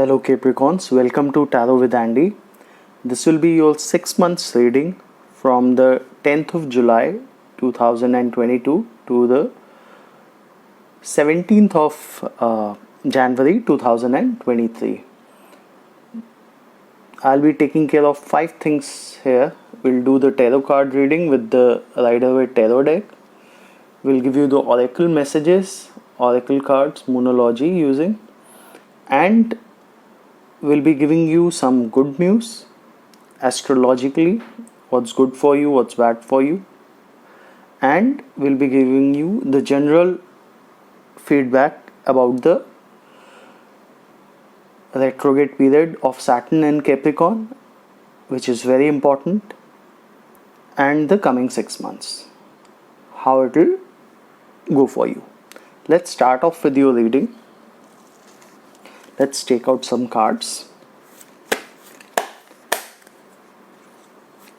Hello Capricorns, welcome to Tarot with Andy. This will be your 6 months reading from the 10th of July 2022 to the 17th of January 2023. I'll be taking care of 5 things here. We'll do the tarot card reading with the Rider-Waite Tarot deck. We'll give you the oracle messages, oracle cards, moonology using, and we'll be giving you some good news astrologically, what's good for you, what's bad for you, and we'll be giving you the general feedback about the retrograde period of Saturn and Capricorn, which is very important, and the coming 6 months, how it will go for you. Let's start off with your reading. Let's take out some cards.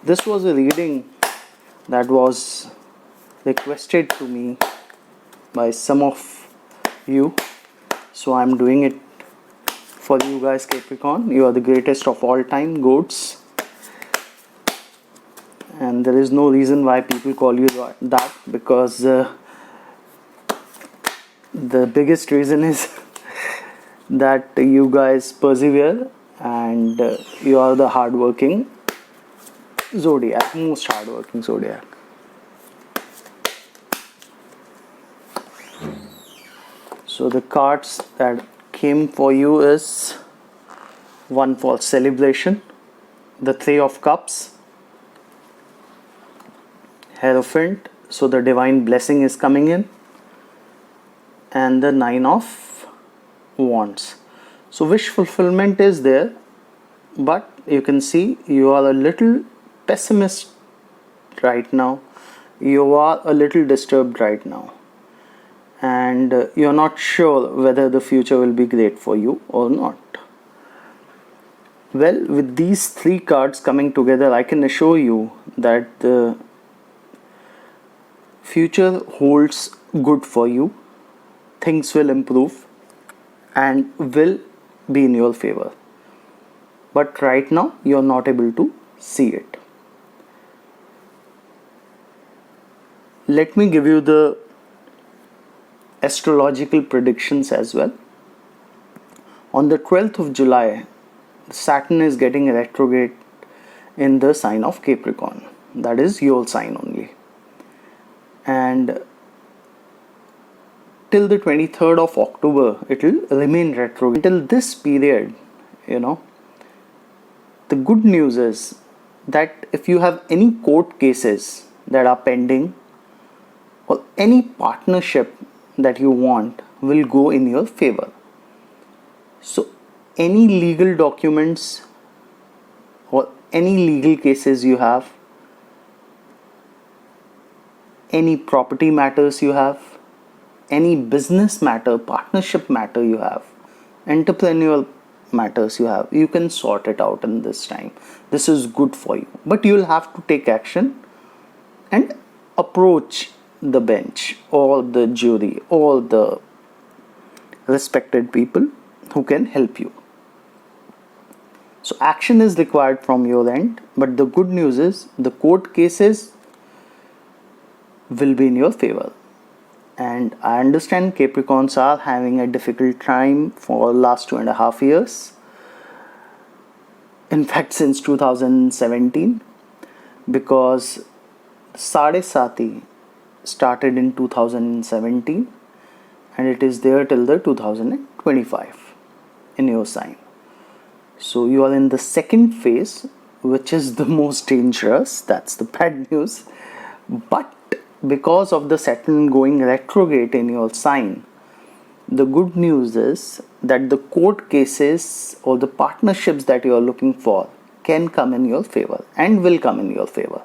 This was a reading that was requested to me by some of you, so I'm doing it for you guys, Capricorn. You are the greatest of all time, goats, and there is no reason why people call you that, because the biggest reason is that you guys persevere and you are the hardworking zodiac, most hardworking zodiac. So the cards that came for you is one for celebration, the Three of Cups, Hierophant, so the divine blessing is coming in, and the Nine of Wands. So wish fulfillment is there, but you can see you are a little pessimist right now. You are a little disturbed right now, and you're not sure whether the future will be great for you or not. Well, with these 3 cards coming together, I can assure you that the future holds good for you. Things will improve and will be in your favor, but right now you are not able to see it. Let me give you the astrological predictions as well. On the 12th of July, Saturn is getting retrograde in the sign of Capricorn, that is your sign only, and till the 23rd of October it will remain retrograde. Until this period, the good news is that if you have any court cases that are pending or any partnership that you want will go in your favor. So any legal documents or any legal cases you have, any property matters you have, any business matter, partnership matter you have, entrepreneurial matters you have, you can sort it out in this time. This is good for you, but you'll have to take action and approach the bench or the jury or the respected people who can help you. So action is required from your end, but the good news is the court cases will be in your favor. And I understand Capricorns are having a difficult time for last 2.5 years. In fact, since 2017, because Sade Sati started in 2017 and it is there till the 2025 in your sign. So you are in the second phase, which is the most dangerous. That's the bad news. But because of the Saturn going retrograde in your sign, the good news is that the court cases or the partnerships that you are looking for can come in your favor and will come in your favor.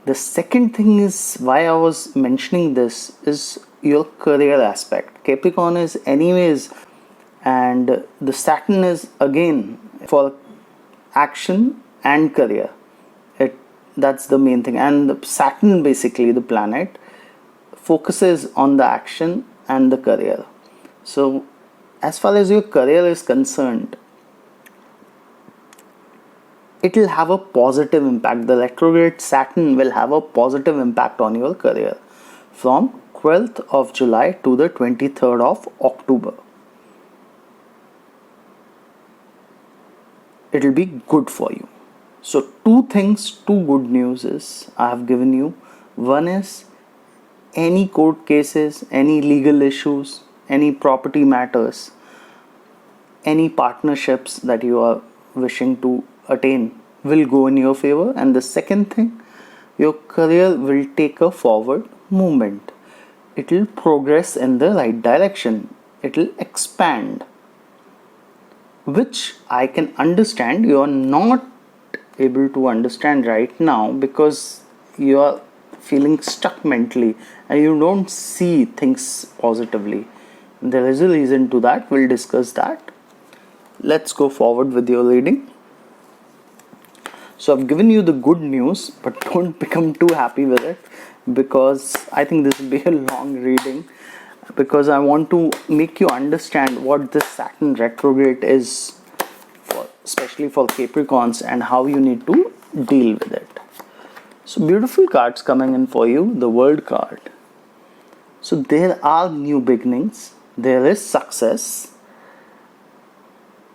The second thing is why I was mentioning this is your career aspect. Capricorn is anyways, and the Saturn is again for action and career. That's the main thing, and the Saturn, basically the planet, focuses on the action and the career. So as far as your career is concerned, it will have a positive impact. The retrograde Saturn will have a positive impact on your career from 12th of July to the 23rd of October. It will be good for you. So two good news is I have given you. One is any court cases, any legal issues, any property matters, any partnerships that you are wishing to attain will go in your favor. And the second thing, your career will take a forward movement. It will progress in the right direction. It will expand, which I can understand you are not able to understand right now because you are feeling stuck mentally and you don't see things positively. There is a reason to that. We'll discuss that. Let's go forward with your reading. So I've given you the good news, but don't become too happy with it, because I think this will be a long reading, because I want to make you understand what this Saturn retrograde is for, especially for Capricorns, and how you need to deal with it. So beautiful cards coming in for you. The World card. So there are new beginnings, there is success,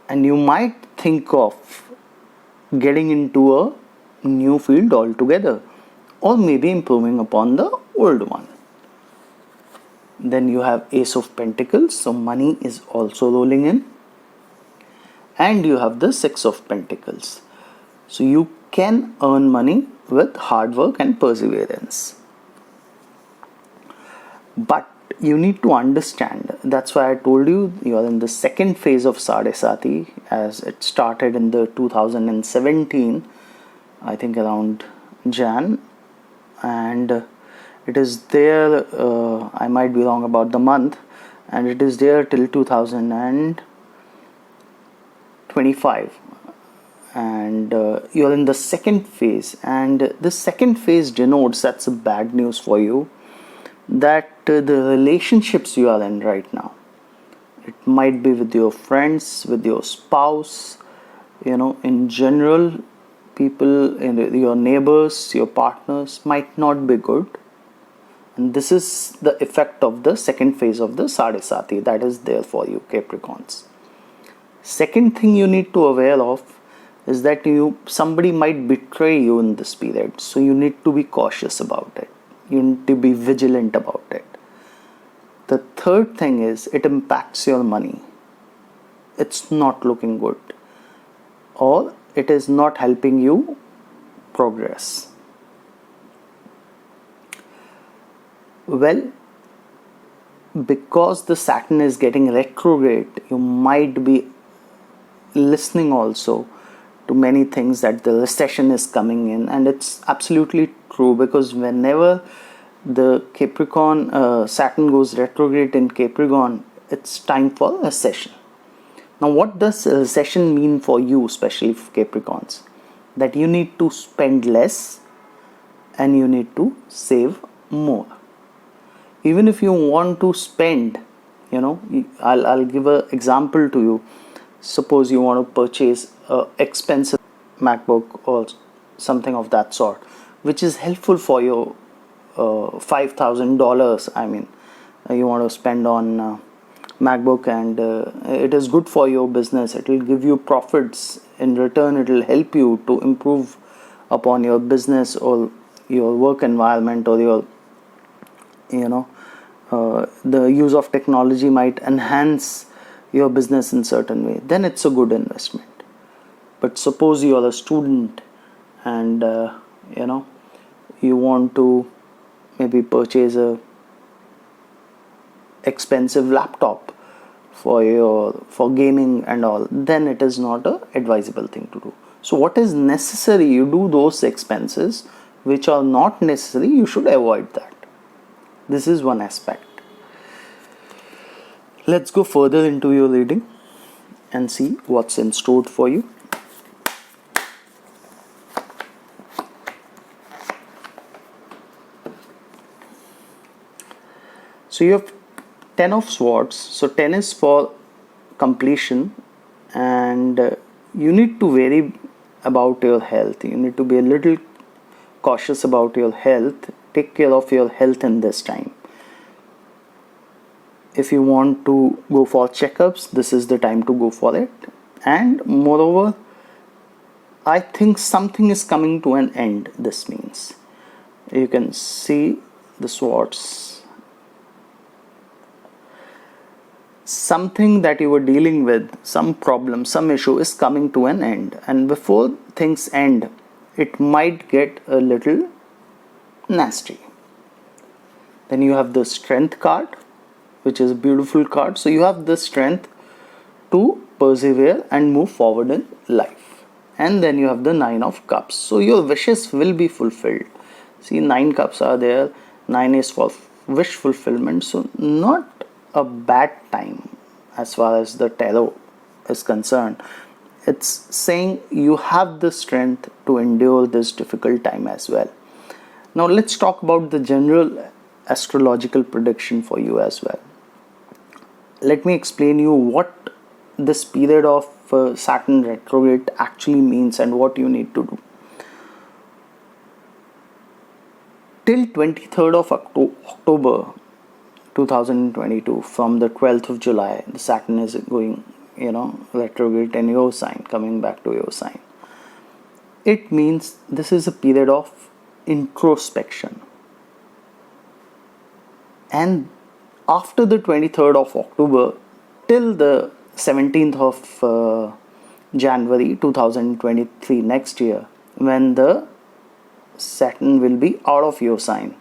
and you might think of getting into a new field altogether, or maybe improving upon the old one. Then you have Ace of Pentacles, so money is also rolling in, and you have the Six of Pentacles, so you can earn money with hard work and perseverance. But you need to understand, that's why I told you you are in the second phase of Sadesati, as it started in the 2017, I think around Jan, and it is there, I might be wrong about the month, and it is there till 2025, and you're in the second phase, and the second phase denotes, that's a bad news for you, that the relationships you are in right now, it might be with your friends, with your spouse, in general, people, your neighbors, your partners might not be good. And this is the effect of the second phase of the Sadesati that is there for you, Capricorns. Second thing you need to aware of is that somebody might betray you in this period, so you need to be cautious about it. You need to be vigilant about it. The third thing is it impacts your money. It's not looking good, or it is not helping you progress. Well, because the Saturn is getting retrograde, you might be listening also to many things that the recession is coming in, and it's absolutely true, because whenever the Capricorn Saturn goes retrograde in Capricorn, it's time for recession. Now what does recession mean for you, especially for Capricorns? That you need to spend less and you need to save more. Even if you want to spend, I'll give an example to you. Suppose you want to purchase an expensive MacBook or something of that sort, which is helpful for your $5,000. I mean, you want to spend on MacBook, and it is good for your business. It will give you profits. In return, it will help you to improve upon your business or your work environment, or your the use of technology might enhance your business in certain way. Then it's a good investment. But suppose you are a student and you want to maybe purchase a expensive laptop for gaming and all, then it is not a advisable thing to do. So what is necessary, you do those expenses. Which are not necessary, you should avoid that. This is one aspect. Let's go further into your reading and see what's in store for you. So you have 10 of Swords. So 10 is for completion, and you need to vary about your health. You need to be a little cautious about your health. Take care of your health in this time. If you want to go for checkups, this is the time to go for it. And moreover, I think something is coming to an end. This means you can see the swords. Something that you were dealing with, some problem, some issue is coming to an end. And before things end, it might get a little nasty. Then you have the Strength card, which is a beautiful card. So you have the strength to persevere and move forward in life. And then you have the Nine of Cups. So your wishes will be fulfilled. See, 9 cups are there. 9 is for wish fulfillment. So not a bad time as far as the tarot is concerned. It's saying you have the strength to endure this difficult time as well. Now let's talk about the general astrological prediction for you as well. Let me explain you what this period of Saturn retrograde actually means and what you need to do. Till 23rd of October 2022, from the 12th of July, the Saturn is going, retrograde in your sign, coming back to your sign. It means this is a period of introspection. And after the 23rd of October till the 17th of January 2023, next year, when the Saturn will be out of your sign.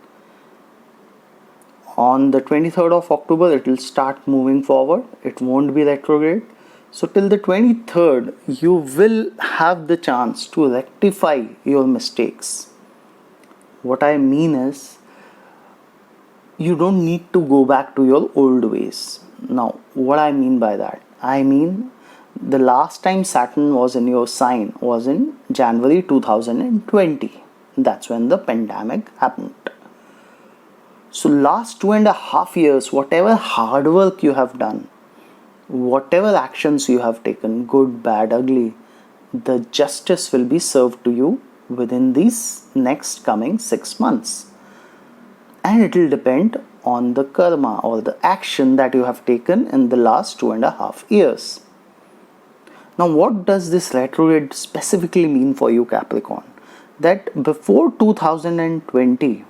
On the 23rd of October, it will start moving forward. It won't be retrograde. So till the 23rd, you will have the chance to rectify your mistakes. What I mean is, you don't need to go back to your old ways. Now, what I mean by that? I mean, the last time Saturn was in your sign was in January 2020. That's when the pandemic happened. So last 2.5 years, whatever hard work you have done, whatever actions you have taken, good, bad, ugly, the justice will be served to you within these next coming 6 months. And it will depend on the karma or the action that you have taken in the last 2.5 years. Now, what does this retrograde specifically mean for you, Capricorn? That before 2020,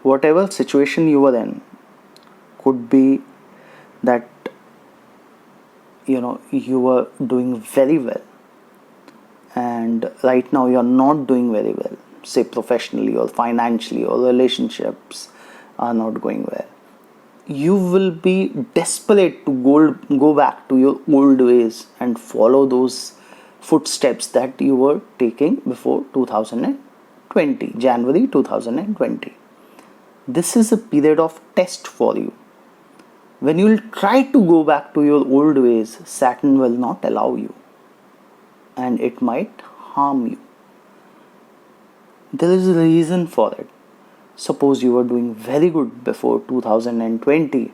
whatever situation you were in, could be that you were doing very well, and right now you are not doing very well, say professionally or financially, or relationships are not going well. You will be desperate to go back to your old ways and follow those footsteps that you were taking before 2020, January 2020. This is a period of test for you. When you will try to go back to your old ways, Saturn will not allow you, and it might harm you. There is a reason for it. Suppose you were doing very good before 2020,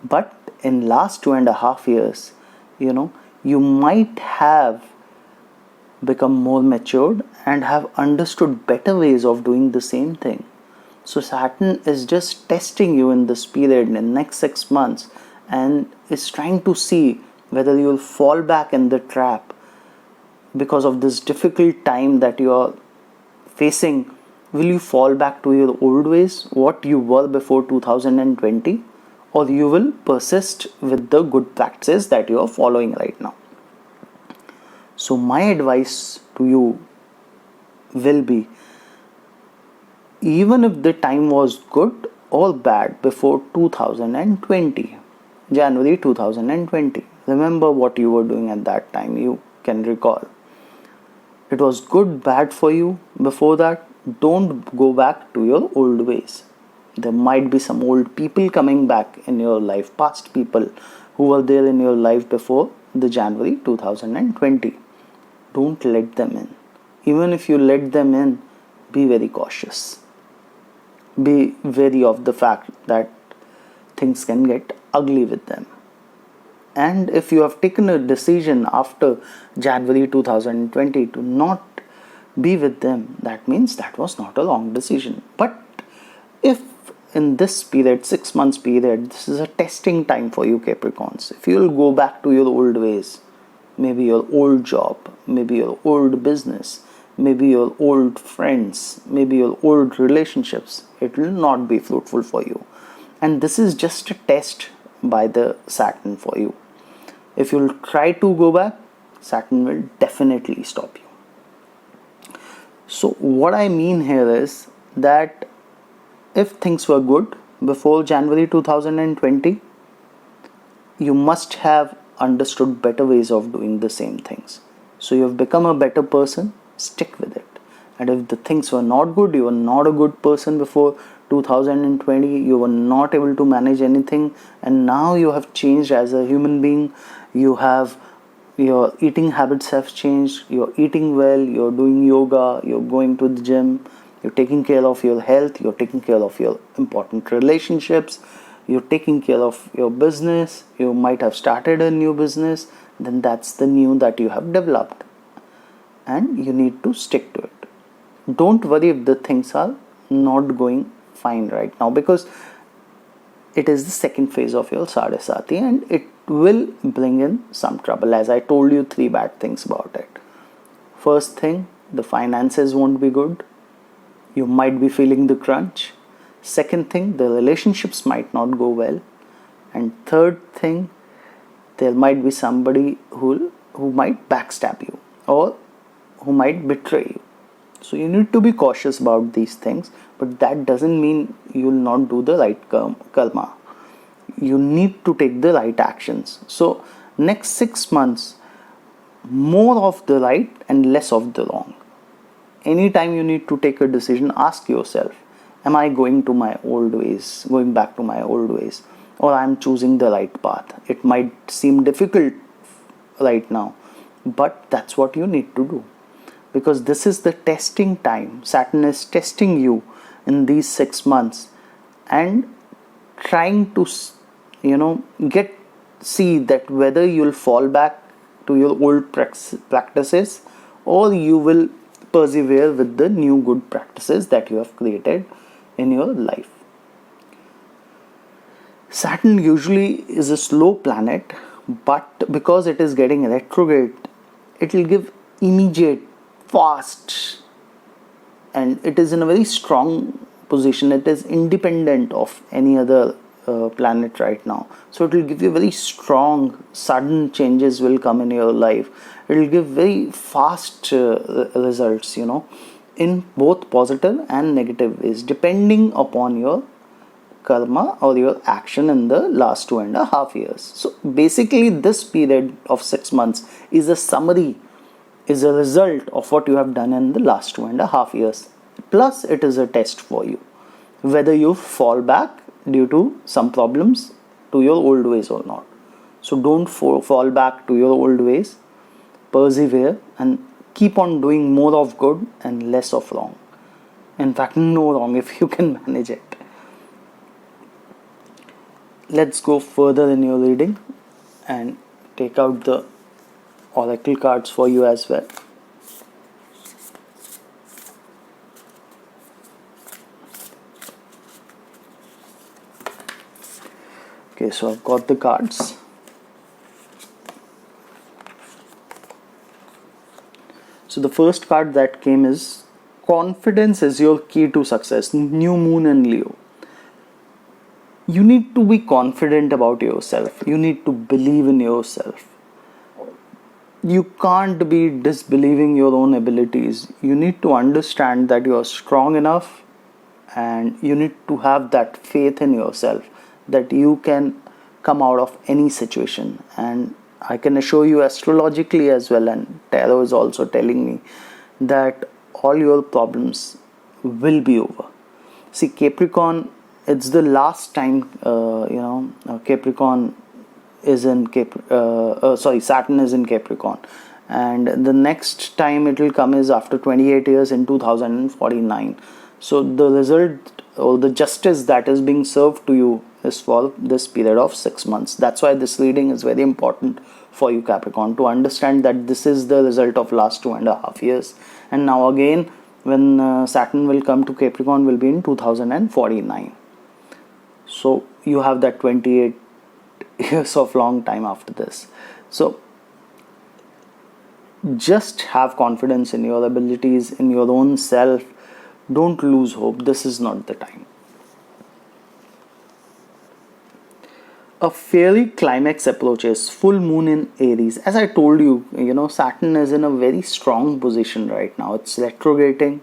but in last 2.5 years, you might have become more matured and have understood better ways of doing the same thing. So Saturn is just testing you in this period, in the next 6 months, and is trying to see whether you will fall back in the trap because of this difficult time that you are facing. Will you fall back to your old ways, what you were before 2020, or you will persist with the good practices that you are following right now? So my advice to you will be, even if the time was good or bad before 2020, January 2020, remember what you were doing at that time. You can recall. It was good, bad for you before that. Don't go back to your old ways. There might be some old people coming back in your life, past people who were there in your life before the January 2020. Don't let them in. Even if you let them in, be very cautious. Be wary of the fact that things can get ugly with them. And if you have taken a decision after January 2020 to not be with them, that means that was not a wrong decision. But if in this period, 6 months period, this is a testing time for you Capricorns, if you will go back to your old ways, maybe your old job, maybe your old business, maybe your old friends, maybe your old relationships, it will not be fruitful for you. And this is just a test by the Saturn for you. If you'll try to go back, Saturn will definitely stop you. So what I mean here is that if things were good before January 2020, you must have understood better ways of doing the same things. So you have become a better person, stick with it. And if the things were not good, you were not a good person before 2020, you were not able to manage anything, and now you have changed as a human being, your eating habits have changed, you're eating well, you're doing yoga, you're going to the gym, you're taking care of your health, you're taking care of your important relationships, you're taking care of your business, you might have started a new business, then that's the new that you have developed. And you need to stick to it. Don't worry if the things are not going fine right now, because it is the second phase of your Sadesati and it will bring in some trouble. As I told you, 3 bad things about it. First thing, the finances won't be good. You might be feeling the crunch. Second thing, the relationships might not go well. And third thing, there might be somebody who might backstab you or who might betray you. So you need to be cautious about these things, but that doesn't mean you will not do the right karma. You need to take the right actions. So next 6 months, more of the right and less of the wrong. Anytime you need to take a decision, ask yourself, am I going to my old ways, going back to my old ways, or I am choosing the right path? It might seem difficult right now, but that's what you need to do. Because this is the testing time. Saturn is testing you in these 6 months and trying to, see that whether you'll fall back to your old practices or you will persevere with the new good practices that you have created in your life. Saturn usually is a slow planet, but because it is getting retrograde, it will give immediate, fast, and it is in a very strong position. It is independent of any other planet right now, so it will give you very strong, sudden changes will come in your life. It will give very fast results, in both positive and negative ways, depending upon your karma or your action in the last 2.5 years. So basically this period of 6 months is a summary, is a result of what you have done in the last 2.5 years. Plus it is a test for you, whether you fall back due to some problems to your old ways or not. So don't fall back to your old ways. Persevere and keep on doing more of good and less of wrong. In fact, no wrong if you can manage it. Let's go further in your reading and take out the oracle cards for you as well. Okay, so I've got the cards. So the first card that came is confidence is your key to success. New moon in Leo. You need to be confident about yourself. You need to believe in yourself. You can't be disbelieving your own abilities. You need to understand that you are strong enough, and you need to have that faith in yourself that you can come out of any situation. And I can assure you astrologically as well, and tarot is also telling me that all your problems will be over. See, Capricorn, it's the last time Capricorn is in Saturn is in Capricorn, and the next time it will come is after 28 years in 2049. So the result or the justice that is being served to you is for this period of 6 months. That's why this reading is very important for you, Capricorn, to understand that this is the result of last 2.5 years. And now again, when Saturn will come to Capricorn, will be in 2049. So you have that 28 years of long time after this. So just have confidence in your abilities, in your own self. Don't lose hope. This is not the time. A fairy climax approaches, full moon in Aries. As I told you, Saturn is in a very strong position right now. It's retrograding.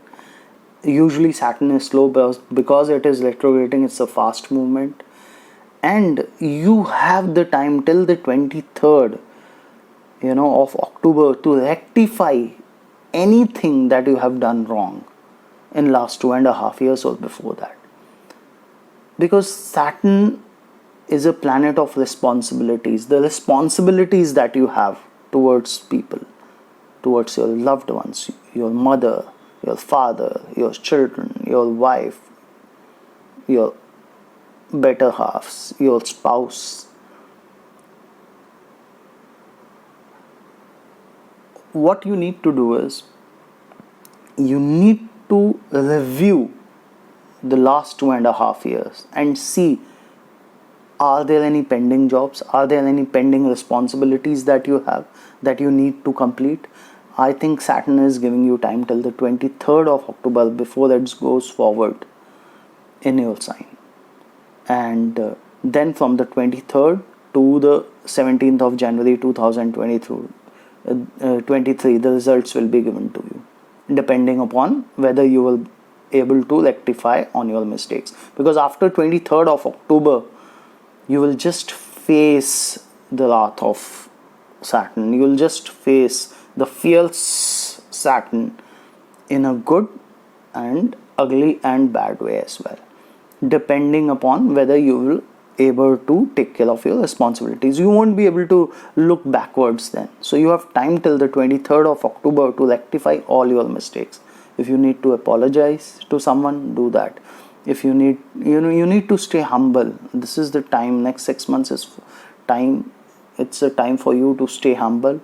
Usually Saturn is slow, but because it is retrograding, it's a fast movement. And you have the time till the 23rd, of October to rectify anything that you have done wrong in last 2.5 years or before that. Because Saturn is a planet of responsibilities. The responsibilities that you have towards people, towards your loved ones, your mother, your father, your children, your wife, your better halves, your spouse. What you need to do is, you need to review the last 2.5 years and see, are there any pending jobs? Are there any pending responsibilities that you have that you need to complete? I think Saturn is giving you time till the 23rd of October before it goes forward in your sign. And then from the 23rd to the 17th of January 2023, the results will be given to you, depending upon whether you will able to rectify on your mistakes. Because after 23rd of October, you will just face the wrath of Saturn. You will just face the fierce Saturn in a good and ugly and bad way as well, depending upon whether you will able to take care of your responsibilities. You won't be able to look backwards then. So you have time till the 23rd of October to rectify all your mistakes. If you need to apologize to someone, do that. If you need, you need to stay humble. This is the time. Next 6 months is time. It's a time for you to stay humble,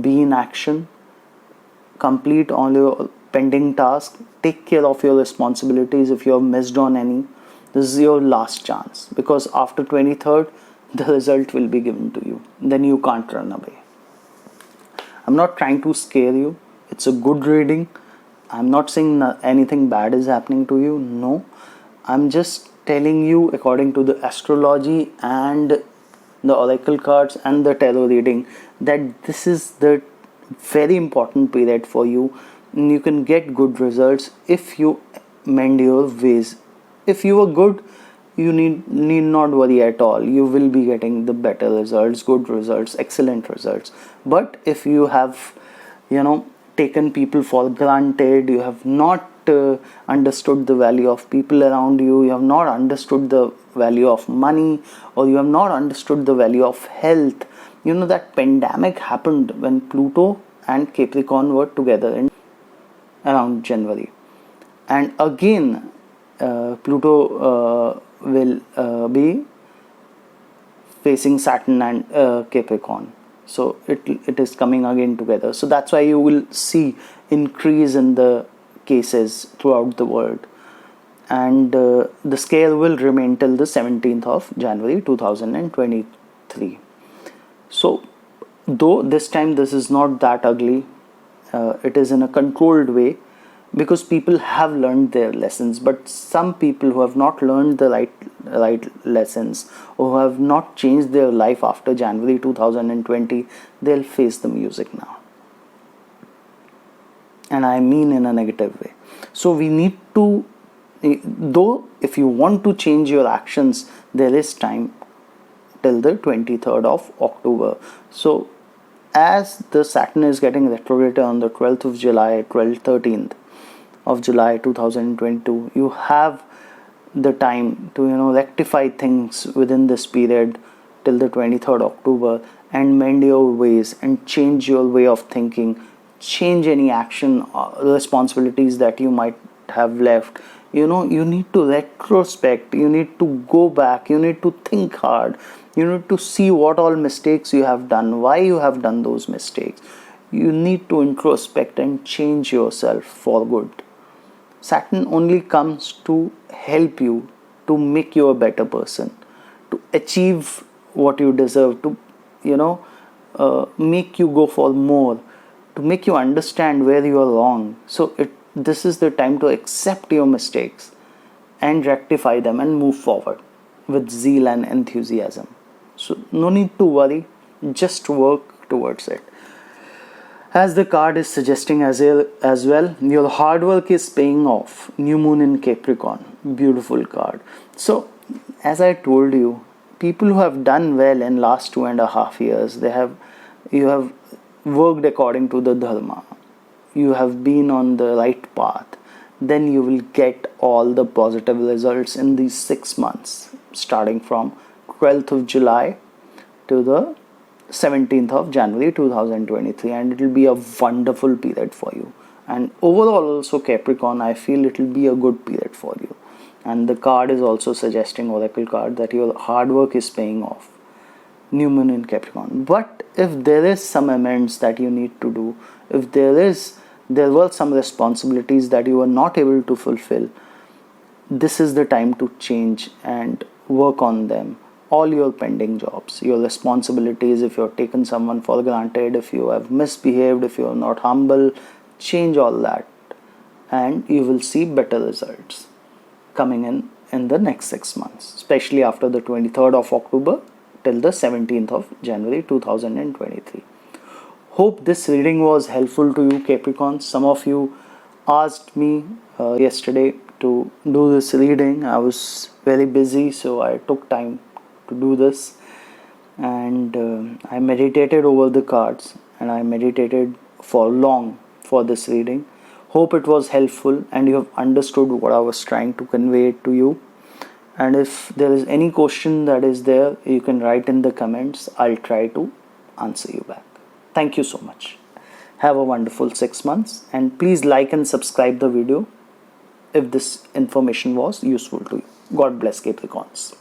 be in action, complete all your pending tasks, take care of your responsibilities. If you have missed on any, this is your last chance, because after 23rd, the result will be given to you. Then you can't run away. I'm not trying to scare you. It's a good reading. I'm not saying anything bad is happening to you. No. I'm just telling you according to the astrology and the oracle cards and the tarot reading that this is the very important period for you. And you can get good results if you mend your ways. If you are good, you need not worry at all. You will be getting the better results, good results, excellent results. But if you have, taken people for granted, you have not understood the value of people around you, you have not understood the value of money, or you have not understood the value of health. That pandemic happened when Pluto and Capricorn were together in around January. And again, Pluto will be facing Saturn and Capricorn. So it is coming again together. So that's why you will see increase in the cases throughout the world. And the scale will remain till the 17th of January 2023. So though this time this is not that ugly, it is in a controlled way, because people have learned their lessons. But some people who have not learned the right lessons, or who have not changed their life after January 2020, they'll face the music now. And I mean in a negative way. So we need to, though if you want to change your actions, there is time till the 23rd of October. So as the Saturn is getting retrograded on the 12th of July, 13th of July 2022, you have the time to rectify things within this period till the 23rd October, and mend your ways and change your way of thinking, change any action responsibilities that you might have left. You need to retrospect, you need to go back, you need to think hard, you need to see what all mistakes you have done, why you have done those mistakes. You need to introspect and change yourself for good. Saturn only comes to help you, to make you a better person, to achieve what you deserve, to make you go for more, to make you understand where you are wrong. So this is the time to accept your mistakes and rectify them and move forward with zeal and enthusiasm. So no need to worry, just work towards it. As the card is suggesting as well, your hard work is paying off. New moon in Capricorn. Beautiful card. So, as I told you, people who have done well in last 2.5 years, you have worked according to the dharma. You have been on the right path. Then you will get all the positive results in these 6 months, starting from 12th of July to the 17th of January 2023, and it will be a wonderful period for you. And overall also, Capricorn, I feel it will be a good period for you. And the card is also suggesting, oracle card, that your hard work is paying off. New moon in Capricorn. But if there is some amends that you need to do, if there were some responsibilities that you were not able to fulfill, this is the time to change and work on them. All your pending jobs, your responsibilities, if you have taken someone for granted, if you have misbehaved, if you are not humble, change all that, and you will see better results coming in the next 6 months, especially after the 23rd of October till the 17th of January 2023. Hope this reading was helpful to you, Capricorn. Some of you asked me yesterday to do this reading. I was very busy, so I took time to do this, and I meditated over the cards, and I meditated for long for this reading. Hope it was helpful and you have understood what I was trying to convey to you. And if there is any question that is there, you can write in the comments. I'll try to answer you back. Thank you so much. Have a wonderful 6 months, and please like and subscribe the video if this information was useful to you. God bless, Capricorns.